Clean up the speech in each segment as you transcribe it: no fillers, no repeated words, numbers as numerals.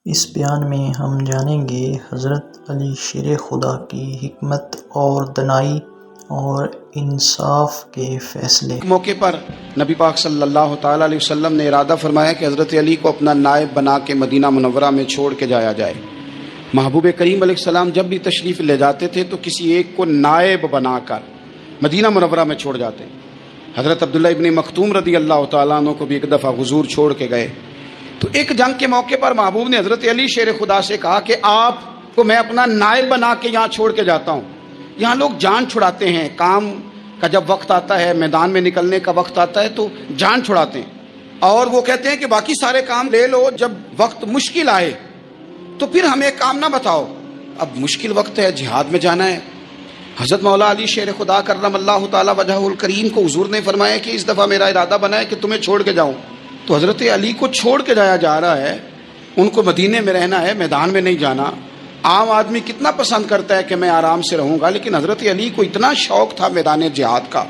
اس بیان میں ہم جانیں گے حضرت علی شیر خدا کی حکمت اور دانائی اور انصاف کے فیصلے۔ موقع پر نبی پاک صلی اللہ تعالیٰ علیہ وسلم نے ارادہ فرمایا کہ حضرت علی کو اپنا نائب بنا کے مدینہ منورہ میں چھوڑ کے جایا جائے۔ محبوب کریم علیہ السلام جب بھی تشریف لے جاتے تھے تو کسی ایک کو نائب بنا کر مدینہ منورہ میں چھوڑ جاتے۔ حضرت عبداللہ ابن مختوم رضی اللہ تعالیٰ عنہ کو بھی ایک دفعہ حضور چھوڑ کے گئے تو ایک جنگ کے موقع پر محبوب نے حضرت علی شیر خدا سے کہا کہ آپ کو میں اپنا نائب بنا کے یہاں چھوڑ کے جاتا ہوں۔ یہاں لوگ جان چھڑاتے ہیں، کام کا جب وقت آتا ہے، میدان میں نکلنے کا وقت آتا ہے تو جان چھڑاتے ہیں، اور وہ کہتے ہیں کہ باقی سارے کام لے لو، جب وقت مشکل آئے تو پھر ہمیں کام نہ بتاؤ۔ اب مشکل وقت ہے، جہاد میں جانا ہے۔ حضرت مولا علی شیر خدا کرم اللہ تعالی وجہہ الکریم کو حضور نے فرمایا کہ اس دفعہ میرا ارادہ بنا ہے کہ تمہیں چھوڑ کے جاؤں۔ تو حضرت علی کو چھوڑ کے جایا جا رہا ہے، ان کو مدینے میں رہنا ہے، میدان میں نہیں جانا۔ عام آدمی کتنا پسند کرتا ہے کہ میں آرام سے رہوں گا، لیکن حضرت علی کو اتنا شوق تھا میدان جہاد کا،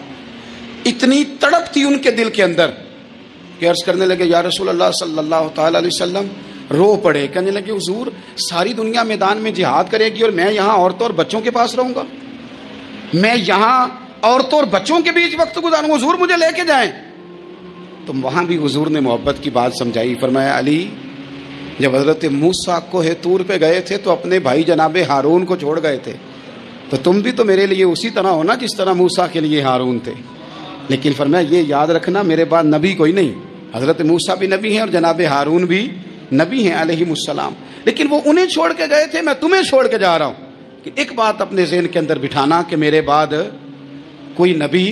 اتنی تڑپ تھی ان کے دل کے اندر کہ عرض کرنے لگے یا رسول اللہ صلی اللہ تعالی علیہ وسلم، رو پڑے، کہنے لگے حضور ساری دنیا میدان میں جہاد کرے گی اور میں یہاں عورتوں اور بچوں کے پاس رہوں گا، میں یہاں عورتوں اور بچوں کے بیچ وقت گزاروں، حضور مجھے لے کے جائیں۔ تو وہاں بھی حضور نے محبت کی بات سمجھائی، فرمایا علی جب حضرت موسیٰ کوہ طور پہ گئے تھے تو اپنے بھائی جناب ہارون کو چھوڑ گئے تھے، تو تم بھی تو میرے لیے اسی طرح ہو نا جس طرح موسیٰ کے لیے ہارون تھے۔ لیکن فرمایا یہ یاد رکھنا میرے بعد نبی کوئی نہیں، حضرت موسیٰ بھی نبی ہیں اور جناب ہارون بھی نبی ہیں علیہم السلام، لیکن وہ انہیں چھوڑ کے گئے تھے، میں تمہیں چھوڑ کے جا رہا ہوں۔ کہ ایک بات اپنے ذہن کے اندر بٹھانا کہ میرے بعد کوئی نبی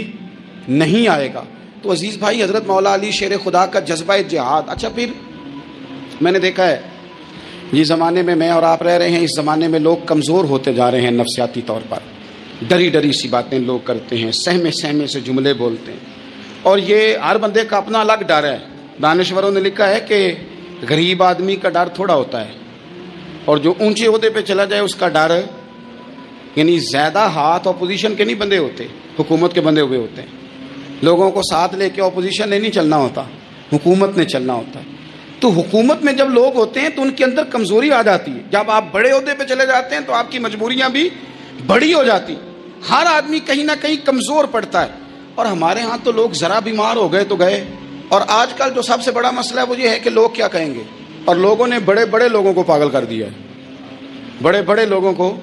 نہیں آئے گا۔ تو عزیز بھائی، حضرت مولا علی شیر خدا کا جذبہ جہاد، اچھا پھر میں نے دیکھا ہے جس زمانے میں میں اور آپ رہ رہے ہیں، اس زمانے میں لوگ کمزور ہوتے جا رہے ہیں نفسیاتی طور پر، ڈری ڈری سی باتیں لوگ کرتے ہیں، سہمے سہمے سے جملے بولتے ہیں، اور یہ ہر بندے کا اپنا الگ ڈر ہے۔ دانشوروں نے لکھا ہے کہ غریب آدمی کا ڈر تھوڑا ہوتا ہے، اور جو اونچے عہدے پہ چلا جائے اس کا ڈر، یعنی زیادہ ہاتھ اپوزیشن کے نہیں بندے ہوتے، حکومت کے بندے ہوئے ہوتے ہیں۔ لوگوں کو ساتھ لے کے اپوزیشن نے نہیں چلنا ہوتا، حکومت نے چلنا ہوتا ہے۔ تو حکومت میں جب لوگ ہوتے ہیں تو ان کے اندر کمزوری آ جاتی ہے، جب آپ بڑے عہدے پہ چلے جاتے ہیں تو آپ کی مجبوریاں بھی بڑی ہو جاتی، ہر آدمی کہیں نہ کہیں کمزور پڑتا ہے۔ اور ہمارے ہاں تو لوگ ذرا بیمار ہو گئے تو گئے، اور آج کل جو سب سے بڑا مسئلہ ہے وہ یہ ہے کہ لوگ کیا کہیں گے، اور لوگوں نے بڑے بڑے لوگوں کو پاگل کر دیا ہے، بڑے بڑے لوگوں کو۔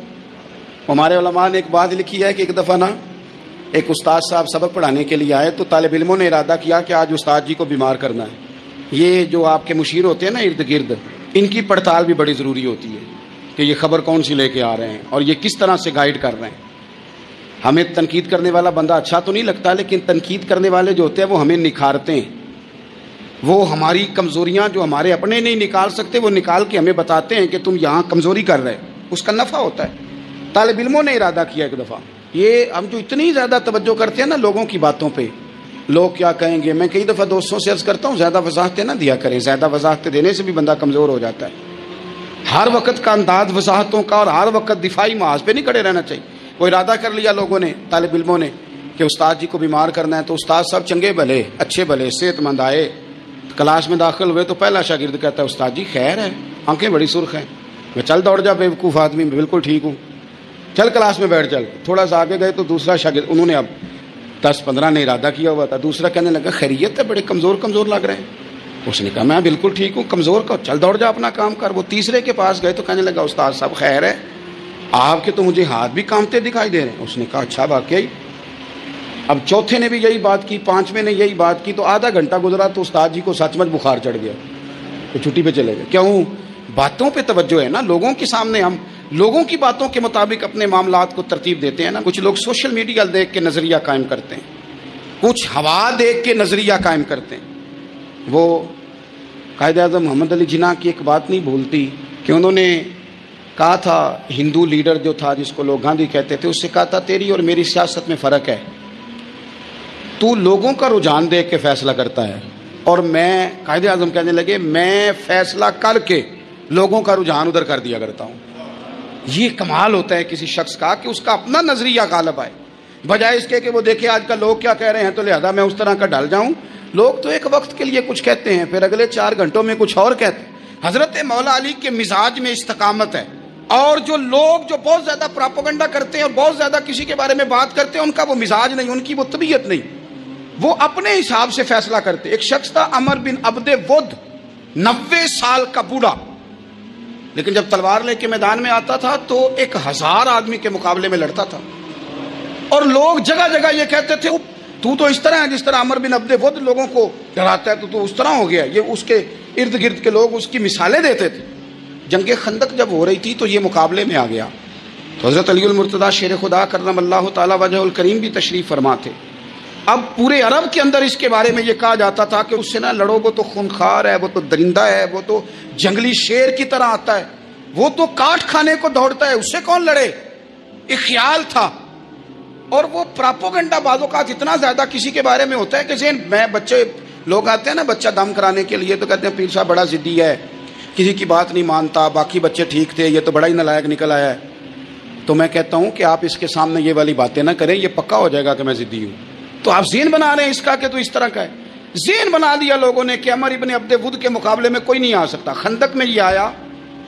ہمارے علماء نے ایک بات لکھی ہے کہ ایک دفعہ نا ایک استاد صاحب سبق پڑھانے کے لیے آئے تو طالب علموں نے ارادہ کیا کہ آج استاد جی کو بیمار کرنا ہے۔ یہ جو آپ کے مشیر ہوتے ہیں نا ارد گرد، ان کی پڑتال بھی بڑی ضروری ہوتی ہے کہ یہ خبر کون سی لے کے آ رہے ہیں اور یہ کس طرح سے گائیڈ کر رہے ہیں۔ ہمیں تنقید کرنے والا بندہ اچھا تو نہیں لگتا، لیکن تنقید کرنے والے جو ہوتے ہیں وہ ہمیں نکھارتے ہیں، وہ ہماری کمزوریاں جو ہمارے اپنے نہیں نکال سکتے وہ نکال کے ہمیں بتاتے ہیں کہ تم یہاں کمزوری کر رہے، اس کا نفع ہوتا ہے۔ طالب علموں نے ارادہ کیا ایک دفعہ، یہ ہم جو اتنی زیادہ توجہ کرتے ہیں نا لوگوں کی باتوں پہ، لوگ کیا کہیں گے، میں کئی دفعہ دوستوں سے عرض کرتا ہوں زیادہ وضاحتیں نہ دیا کریں، زیادہ وضاحتیں دینے سے بھی بندہ کمزور ہو جاتا ہے۔ ہر وقت کا انداز وضاحتوں کا اور ہر وقت دفاعی محاذ پہ نہیں کھڑے رہنا چاہیے۔ وہ ارادہ کر لیا لوگوں نے، طالب علموں نے، کہ استاد جی کو بیمار کرنا ہے، تو استاد صاحب چنگے بھلے اچھے بھلے صحت مند آئے، کلاس میں داخل ہوئے تو پہلا شاگرد کہتا ہے استاد جی خیر ہے، آنکھیں بڑی سرخ ہیں۔ میں چل دوڑ جا بیوقوف آدمی، میں بالکل ٹھیک ہوں، چل کلاس میں بیٹھ چل۔ تھوڑا سا آگے گئے تو دوسرا شاگرد، انہوں نے اب 10-15 نے ارادہ کیا ہوا تھا، دوسرا کہنے لگا خیریت ہے، بڑے کمزور کمزور لگ رہے ہیں۔ اس نے کہا میں بالکل ٹھیک ہوں، کمزور کا چل دوڑ جا اپنا کام کر۔ وہ تیسرے کے پاس گئے تو کہنے لگا استاد صاحب خیر ہے، آپ کے تو مجھے ہاتھ بھی کامتے دکھائی دے رہے ہیں۔ اس نے کہا اچھا واقعی۔ اب چوتھے نے بھی یہی بات کی، پانچویں نے یہی بات کی، تو آدھا گھنٹہ گزرا تو استاد جی کو سچ مچ بخار چڑھ گیا، تو چھٹی پہ چلے گئے۔ کیوں؟ باتوں پہ توجہ ہے نا، لوگوں کے سامنے ہم لوگوں کی باتوں کے مطابق اپنے معاملات کو ترتیب دیتے ہیں نا۔ کچھ لوگ سوشل میڈیا دیکھ کے نظریہ قائم کرتے ہیں، کچھ ہوا دیکھ کے نظریہ قائم کرتے ہیں۔ وہ قائد اعظم محمد علی جناح کی ایک بات نہیں بھولتی کہ انہوں نے کہا تھا، ہندو لیڈر جو تھا جس کو لوگ گاندھی کہتے تھے، اس سے کہا تھا تیری اور میری سیاست میں فرق ہے، تو لوگوں کا رجحان دیکھ کے فیصلہ کرتا ہے، اور میں، قائد اعظم کہنے لگے، میں فیصلہ کر کے لوگوں کا رجحان ادھر کر دیا کرتا ہوں۔ یہ کمال ہوتا ہے کسی شخص کا کہ اس کا اپنا نظریہ غالب آئے، بجائے اس کے کہ وہ دیکھے آج کل لوگ کیا کہہ رہے ہیں تو لہذا میں اس طرح کا ڈال جاؤں۔ لوگ تو ایک وقت کے لیے کچھ کہتے ہیں، پھر اگلے 4 گھنٹوں میں کچھ اور کہتے ہیں۔ حضرت مولا علی کے مزاج میں استقامت ہے، اور جو لوگ جو بہت زیادہ پراپیگنڈا کرتے ہیں اور بہت زیادہ کسی کے بارے میں بات کرتے ہیں، ان کا وہ مزاج نہیں، ان کی وہ طبیعت نہیں، وہ اپنے حساب سے فیصلہ کرتے۔ ایک شخص تھا عمر بن عبد ود، 90 سال کا بوڑھا، لیکن جب تلوار لے کے میدان میں آتا تھا تو 1000 آدمی کے مقابلے میں لڑتا تھا، اور لوگ جگہ جگہ یہ کہتے تھے تو تو اس طرح ہے جس طرح عمر بن عبد ود لوگوں کو ڈراتا ہے، تو اس طرح ہو گیا۔ یہ اس کے ارد گرد کے لوگ اس کی مثالیں دیتے تھے۔ جنگ خندق جب ہو رہی تھی تو یہ مقابلے میں آ گیا، تو حضرت علی المرتضیٰ شیر خدا کرم اللہ تعالی وجہ الکریم بھی تشریف فرما تھے۔ اب پورے عرب کے اندر اس کے بارے میں یہ کہا جاتا تھا کہ اس سے نہ لڑو، وہ تو خونخوار ہے، وہ تو درندہ ہے، وہ تو جنگلی شیر کی طرح آتا ہے، وہ تو کاٹ کھانے کو دوڑتا ہے، اس سے کون لڑے؟ ایک خیال تھا۔ اور وہ پراپوگنڈا بعض اوقات اتنا زیادہ کسی کے بارے میں ہوتا ہے کہ ذہن میں بچے لوگ آتے ہیں نا بچہ دم کرانے کے لیے، تو کہتے ہیں پیر صاحب بڑا ضدی ہے، کسی کی بات نہیں مانتا، باقی بچے ٹھیک تھے، یہ تو بڑا ہی نالائق نکل آیا ہے۔ تو میں کہتا ہوں کہ آپ اس کے سامنے یہ والی باتیں نہ کریں، یہ پکا ہو جائے گا کہ میں ضدی ہوں۔ تو آپ ذہن بنا رہے ہیں اس کا کہ تو اس طرح کا ہے۔ ذہن بنا دیا لوگوں نے کہ عمر ابن عبد ود کے مقابلے میں کوئی نہیں آ سکتا۔ خندق میں یہ آیا،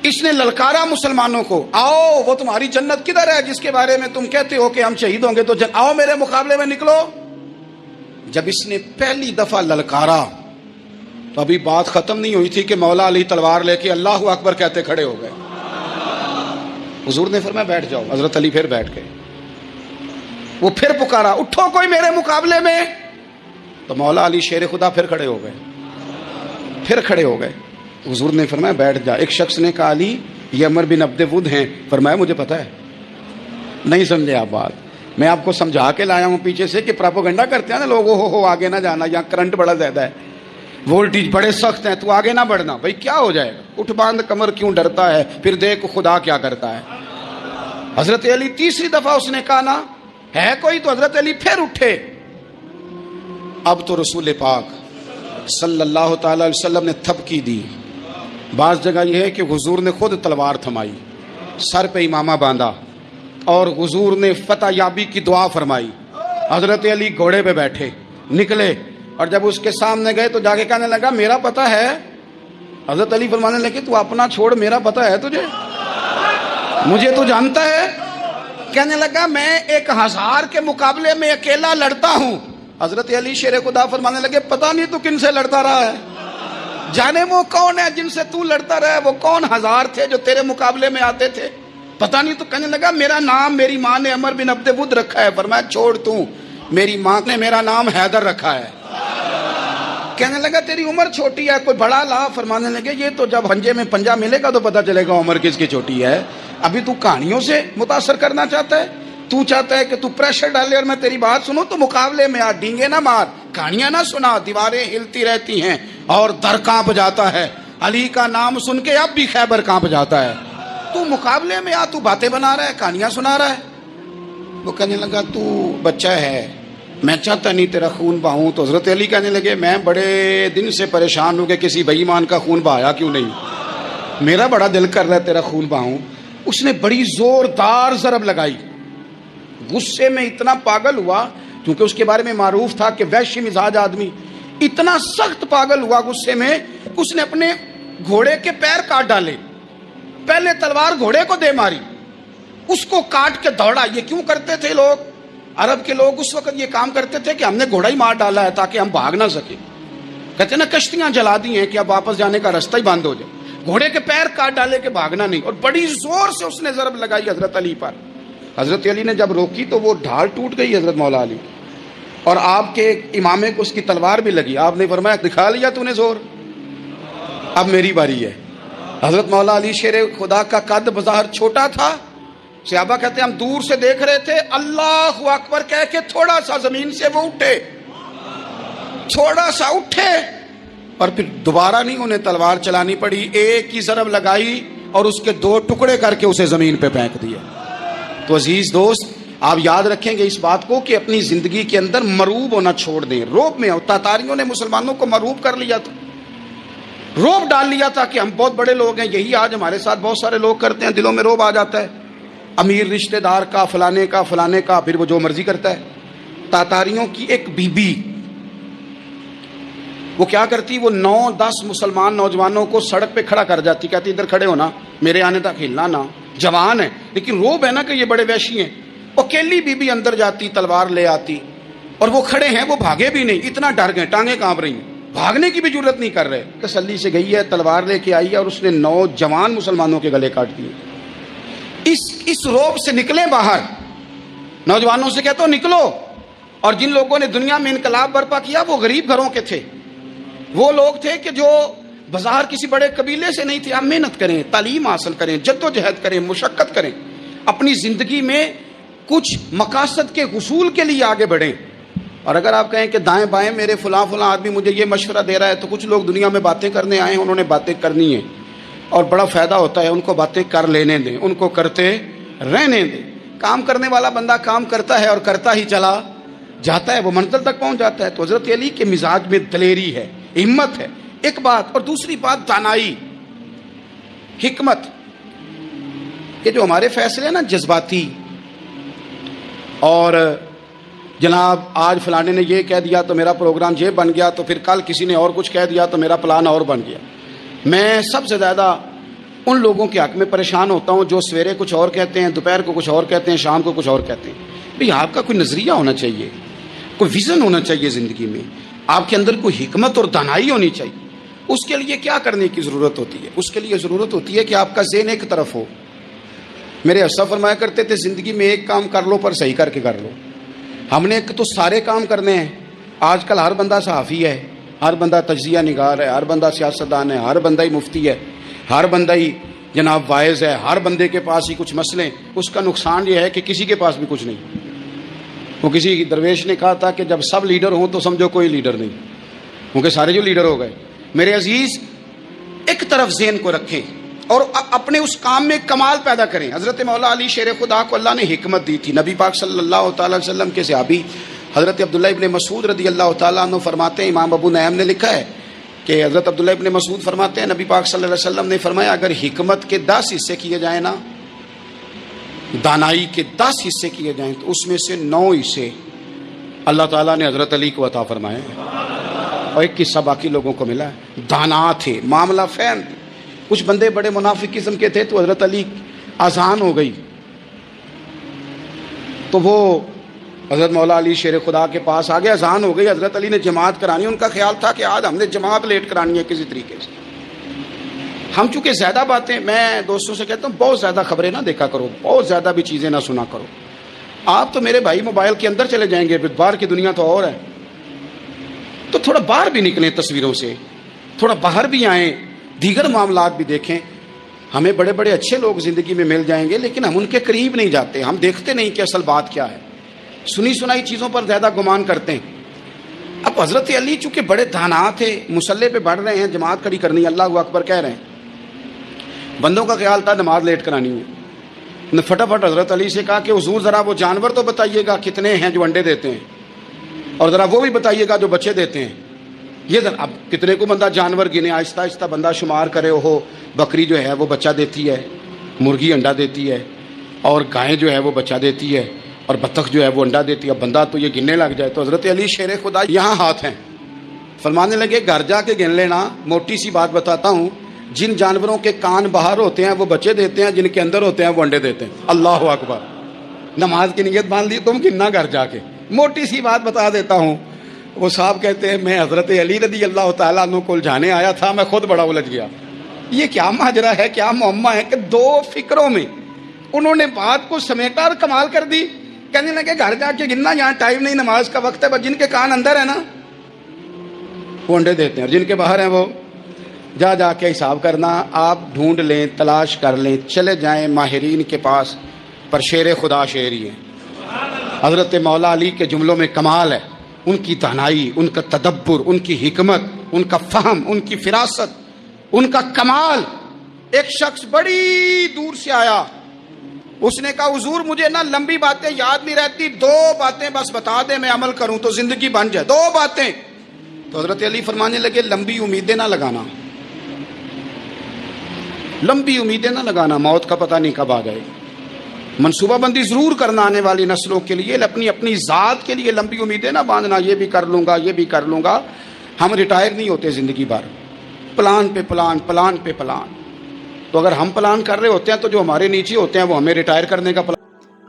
اس نے للکارا مسلمانوں کو، آؤ وہ تمہاری جنت کدھر ہے جس کے بارے میں تم کہتے ہو کہ ہم شہید ہوں گے، تو آؤ میرے مقابلے میں نکلو۔ جب اس نے پہلی دفعہ للکارا تو ابھی بات ختم نہیں ہوئی تھی کہ مولا علی تلوار لے کے اللہ اکبر کہتے کھڑے ہو گئے۔ حضور نے فرمایا بیٹھ جاؤ، حضرت علی پھر بیٹھ گئے۔ وہ پھر پکارا اٹھو کوئی میرے مقابلے میں، تو مولا علی شیر خدا پھر کھڑے ہو گئے، پھر کھڑے ہو گئے۔ حضور نے فرمایا بیٹھ جا۔ ایک شخص نے کہا علی یہ عمر بن عبد ود ہیں، فرمایا مجھے پتا ہے۔ نہیں سمجھے آپ بات، میں آپ کو سمجھا کے لایا ہوں پیچھے سے کہ پراپوگنڈا کرتے ہیں نا لوگ، ہو آگے نہ جانا، یہاں کرنٹ بڑا زیادہ ہے، وولٹیج بڑے سخت ہیں، تو آگے نہ بڑھنا۔ بھائی کیا ہو جائے گا، اٹھ باندھ کمر کیوں ڈرتا ہے، پھر دیکھ خدا کیا کرتا ہے۔ حضرت علی تیسری دفعہ اس نے کہا نا ہے کوئی، تو حضرت علی پھر اٹھے۔ اب تو رسول پاک صلی اللہ تعالی علیہ وسلم نے تھپکی دی۔ بعض جگہ یہ ہے کہ حضور نے خود تلوار تھمائی، سر پہ امامہ باندھا، اور حضور نے فتح یابی کی دعا فرمائی۔ حضرت علی گھوڑے پہ بیٹھے نکلے، اور جب اس کے سامنے گئے تو جا کے کہنے لگا میرا پتہ ہے۔ حضرت علی فرمانے لگے تو اپنا چھوڑ، میرا پتہ ہے تجھے، مجھے تو جانتا ہے۔ کہنے لگا میں 1000 کے مقابلے میں اکیلا لڑتا ہوں۔ حضرت علی شیر خدا فرمانے لگے پتہ نہیں تو کن سے لڑتا رہا ہے، جانے وہ کون ہے جن سے تو لڑتا رہا ہے، وہ کون 1000 تھے جو تیرے مقابلے میں آتے تھے، پتہ نہیں۔ تو کہنے لگا میرا نام میری ماں نے عمر بن عبد ود رکھا ہے۔ فرمایا چھوڑ تو، میری ماں نے میرا نام حیدر رکھا ہے۔ کہنے لگا تیری عمر چھوٹی ہے، کوئی بڑا لا۔ فرمانے لگے یہ تو جب ہنجے میں پنجہ ملے گا تو پتہ چلے گا عمر کس کی چھوٹی ہے، ابھی تو کہانیوں سے متاثر کرنا چاہتا ہے، تو چاہتا ہے کہ تو پریشر ڈالے اور میں تیری بات سنوں، تو مقابلے میں آ، ڈینگے نہ مار، کہانیاں نہ سنا، دیواریں ہلتی رہتی ہیں اور در کانپ جاتا ہے، علی کا نام سن کے اب بھی خیبر کانپ جاتا ہے، تو مقابلے میں آ، تو باتیں بنا رہا ہے، کہانیاں سنا رہا ہے۔ وہ کہنے لگا تو بچہ ہے، میں چاہتا نہیں تیرا خون بہاؤں۔ تو حضرت علی کہنے لگے میں بڑے دن سے پریشان ہوں کہ کسی بے ایمان کا خون بہایا کیوں نہیں، میرا بڑا دل کر رہا ہے تیرا خون بہاؤں۔ اس نے بڑی زوردار ضرب لگائی، غصے میں اتنا پاگل ہوا، کیونکہ اس کے بارے میں معروف تھا کہ وحشی مزاج آدمی، اتنا سخت پاگل ہوا غصے میں، اس نے اپنے گھوڑے کے پیر کاٹ ڈالے، پہلے تلوار گھوڑے کو دے ماری، اس کو کاٹ کے دوڑا۔ یہ کیوں کرتے تھے لوگ، عرب کے لوگ اس وقت یہ کام کرتے تھے کہ ہم نے گھوڑا ہی مار ڈالا ہے تاکہ ہم بھاگ نہ سکیں، کہتے ہیں نا کشتیاں جلا دی ہیں کہ اب واپس جانے کا راستہ ہی بند ہو جائے، گھوڑے کے پیر کاٹ ڈالے کہ بھاگنا نہیں، اور بڑی زور سے اس نے ضرب لگائی حضرت علی پر۔ حضرت علی نے جب روکی تو وہ ڈھال ٹوٹ گئی حضرت مولا علی، اور آپ کے امامے کو اس کی تلوار بھی لگی۔ آپ نے فرمایا دکھا لیا تو نے زور، اب میری باری ہے۔ حضرت مولا علی شیر خدا کا قد بظاہر چھوٹا تھا، صحابہ کہتے ہیں ہم دور سے دیکھ رہے تھے، اللہ اکبر کہہ کے تھوڑا سا زمین سے وہ اٹھے، تھوڑا سا اٹھے، اور پھر دوبارہ نہیں انہیں تلوار چلانی پڑی، ایک ہی ضرب لگائی اور اس کے 2 ٹکڑے کر کے اسے زمین پہ پھینک دیا۔ تو عزیز دوست آپ یاد رکھیں گے اس بات کو کہ اپنی زندگی کے اندر مروب ہونا چھوڑ دیں، روب میں تاتاریوں نے مسلمانوں کو مروب کر لیا تھا، روب ڈال لیا تھا کہ ہم بہت بڑے لوگ ہیں۔ یہی آج ہمارے ساتھ بہت سارے لوگ کرتے ہیں، دلوں میں روب آ جاتا ہے، امیر رشتہ دار کا، فلانے کا، فلانے کا، پھر وہ جو مرضی کرتا ہے۔ تاتاریوں کی ایک بی بی وہ کیا کرتی, وہ 9-10 مسلمان نوجوانوں کو سڑک پہ کھڑا کر جاتی, کہتی ادھر کھڑے ہونا, میرے آنے تک ہلنا نہ. جوان ہے لیکن روب ہے نا کہ یہ بڑے وحشی ہیں. اکیلی بی بی اندر جاتی, تلوار لے آتی, اور وہ کھڑے ہیں, وہ بھاگے بھی نہیں, اتنا ڈر گئے, ٹانگیں کانپ رہی ہیں, بھاگنے کی بھی جرت نہیں کر رہے. تسلی سے گئی ہے, تلوار لے کے آئی ہے, اور اس نے 9 جوان مسلمانوں کے گلے کاٹ دیے. اس روب سے نکلیں باہر. نوجوانوں سے کہتا ہوں نکلو. اور جن لوگوں نے دنیا میں انقلاب برپا کیا وہ غریب گھروں کے تھے, وہ لوگ تھے کہ جو بازار کسی بڑے قبیلے سے نہیں تھے. آپ محنت کریں, تعلیم حاصل کریں, جد و جہد کریں, مشقت کریں, اپنی زندگی میں کچھ مقاصد کے حصول کے لیے آگے بڑھیں. اور اگر آپ کہیں کہ دائیں بائیں میرے فلاں آدمی مجھے یہ مشورہ دے رہا ہے, تو کچھ لوگ دنیا میں باتیں کرنے آئے ہیں, انہوں نے باتیں کرنی ہیں اور بڑا فائدہ ہوتا ہے, ان کو باتیں کر لینے دیں, ان کو کرتے رہنے دیں. کام کرنے والا بندہ کام کرتا ہے اور کرتا ہی چلا جاتا ہے, وہ منزل تک پہنچ جاتا ہے. تو حضرت علی کے مزاج میں دلیری ہے, ہمت ہے, ایک بات. اور دوسری بات دانائی, حکمت. کہ جو ہمارے فیصلے ہیں نا جذباتی, اور جناب آج فلانے نے یہ کہہ دیا تو میرا پروگرام یہ بن گیا, تو پھر کل کسی نے اور کچھ کہہ دیا تو میرا پلان اور بن گیا. میں سب سے زیادہ ان لوگوں کے حق میں پریشان ہوتا ہوں جو سویرے کچھ اور کہتے ہیں, دوپہر کو کچھ اور کہتے ہیں, شام کو کچھ اور کہتے ہیں. بھئی آپ کا کوئی نظریہ ہونا چاہیے, کوئی ویژن ہونا چاہیے زندگی میں, آپ کے اندر کوئی حکمت اور دانائی ہونی چاہیے. اس کے لیے کیا کرنے کی ضرورت ہوتی ہے؟ اس کے لیے ضرورت ہوتی ہے کہ آپ کا ذہن ایک طرف ہو. میرے اسلاف فرمایا کرتے تھے زندگی میں ایک کام کر لو پر صحیح کر کے کر لو. ہم نے تو سارے کام کرنے ہیں. آج کل ہر بندہ صحافی ہے, ہر بندہ تجزیہ نگار ہے, ہر بندہ سیاستدان ہے, ہر بندہ ہی مفتی ہے, ہر بندہ ہی جناب واعظ ہے, ہر بندے کے پاس ہی کچھ مسئلے. اس کا نقصان یہ ہے کہ کسی کے پاس بھی کچھ نہیں. وہ کسی درویش نے کہا تھا کہ جب سب لیڈر ہوں تو سمجھو کوئی لیڈر نہیں, کیونکہ سارے جو لیڈر ہو گئے. میرے عزیز, ایک طرف ذہن کو رکھیں اور اپنے اس کام میں کمال پیدا کریں. حضرت مولا علی شیر خدا کو اللہ نے حکمت دی تھی. نبی پاک صلی اللہ تعالی علیہ وسلم کے صحابی حضرت عبداللہ ابن مسعود رضی اللہ تعالیٰ عنہ فرماتے ہیں, امام ابو نعیم نے لکھا ہے کہ حضرت عبداللہ ابن مسعود فرماتے ہیں نبی پاک صلی اللہ علیہ وسلم نے فرمایا اگر حکمت کے 10 حصے کیے جائیں نا, دانائی کے 10 حصے کیے جائیں, تو اس میں سے 9 حصے اللہ تعالیٰ نے حضرت علی کو عطا فرمائے اور ایک حصہ باقی لوگوں کو ملا ہے. دانا تھے, معاملہ فہم. کچھ بندے بڑے منافق قسم کے تھے, تو حضرت علی آسان ہو گئی, تو وہ حضرت مولا علی شیر خدا کے پاس آگے, اذان ہو گئی, حضرت علی نے جماعت کرانی. ان کا خیال تھا کہ آج ہم نے جماعت لیٹ کرانی ہے کسی طریقے سے. ہم چونکہ زیادہ باتیں, میں دوستوں سے کہتا ہوں بہت زیادہ خبریں نہ دیکھا کرو, بہت زیادہ بھی چیزیں نہ سنا کرو. آپ تو میرے بھائی موبائل کے اندر چلے جائیں گے, باہر کی دنیا تو اور ہے. تو تھوڑا باہر بھی نکلیں تصویروں سے, تھوڑا باہر بھی آئیں, دیگر معاملات بھی دیکھیں. ہمیں بڑے بڑے اچھے لوگ زندگی میں مل جائیں گے, لیکن ہم ان کے قریب نہیں جاتے, ہم دیکھتے نہیں کہ اصل بات کیا ہے, سنی سنائی چیزوں پر زیادہ گمان کرتے ہیں. اب حضرت علی چونکہ بڑے دانا تھے, مسلح پہ بڑھ رہے ہیں, جماعت کھڑی کرنی, اللہ اکبر کہہ رہے ہیں. بندوں کا خیال تھا نماز لیٹ کرانی ہے. نے فٹافٹ حضرت علی سے کہا کہ حضور ذرا وہ جانور تو بتائیے گا کتنے ہیں جو انڈے دیتے ہیں, اور ذرا وہ بھی بتائیے گا جو بچے دیتے ہیں. یہ اب کتنے کو بندہ جانور گنے, آہستہ آہستہ بندہ شمار کرے. ہو بکری جو ہے وہ بچہ دیتی ہے, مرغی انڈا دیتی ہے, اور گائے جو ہے وہ بچہ دیتی ہے, اور بطخ جو ہے وہ انڈا دیتی ہے. بندہ تو یہ گننے لگ جائے. تو حضرت علی شیر خدا یہاں ہاتھ ہیں, فرمانے لگے گھر جا کے گن لینا. موٹی سی بات بتاتا ہوں, جن جانوروں کے کان باہر ہوتے ہیں وہ بچے دیتے ہیں, جن کے اندر ہوتے ہیں وہ انڈے دیتے ہیں. اللہ اکبر. نماز کی نیت باندھ لی تم, گننا گھر جا کے. موٹی سی بات بتا دیتا ہوں. وہ صاحب کہتے ہیں میں حضرت علی رضی اللہ تعالیٰ عنہ کو الجھانے آیا تھا, میں خود بڑا الجھ گیا. یہ کیا ماجرا ہے, کیا معمہ ہے کہ 2 فکروں میں انہوں نے بات کو سمیٹا اور کمال کر دی. کہنے لگے گھر جا کے گننا, یہاں ٹائم نہیں, نماز کا وقت ہے. بس جن کے کان اندر ہے نا وہ انڈے دیتے ہیں, اور جن کے باہر ہیں وہ جا کے حساب کرنا. آپ ڈھونڈ لیں, تلاش کر لیں, چلے جائیں ماہرین کے پاس, پر شیر خدا شیر ہی ہے. حضرت مولا علی کے جملوں میں کمال ہے, ان کی دانائی, ان کا تدبر, ان کی حکمت, ان کا فہم, ان کی فراست, ان کا کمال. ایک شخص بڑی دور سے آیا, اس نے کہا حضور مجھے نا لمبی باتیں یاد نہیں رہتی, 2 باتیں بس بتا دیں میں عمل کروں تو زندگی بن جائے, 2 باتیں. تو حضرت علی فرمانے لگے لمبی امیدیں نہ لگانا, لمبی امیدیں نہ لگانا, موت کا پتہ نہیں کب آ جائے. منصوبہ بندی ضرور کرنا آنے والی نسلوں کے لیے, اپنی ذات کے لیے لمبی امیدیں نہ باندھنا, یہ بھی کر لوں گا, یہ بھی کر لوں گا. ہم ریٹائر نہیں ہوتے زندگی بھر، پلان پہ پلان، پلان پہ پلان. تو اگر ہم پلان کر رہے ہوتے ہیں تو جو ہمارے نیچے ہوتے ہیں وہ ہمیں ریٹائر کرنے کا پلان.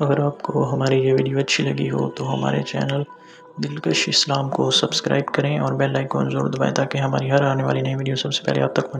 اگر آپ کو ہماری یہ ویڈیو اچھی لگی ہو تو ہمارے چینل دلکش اسلام کو سبسکرائب کریں اور بیل آئیکن ضرور دبائیں تاکہ ہماری ہر آنے والی نئی ویڈیو سب سے پہلے آپ تک پہنچے.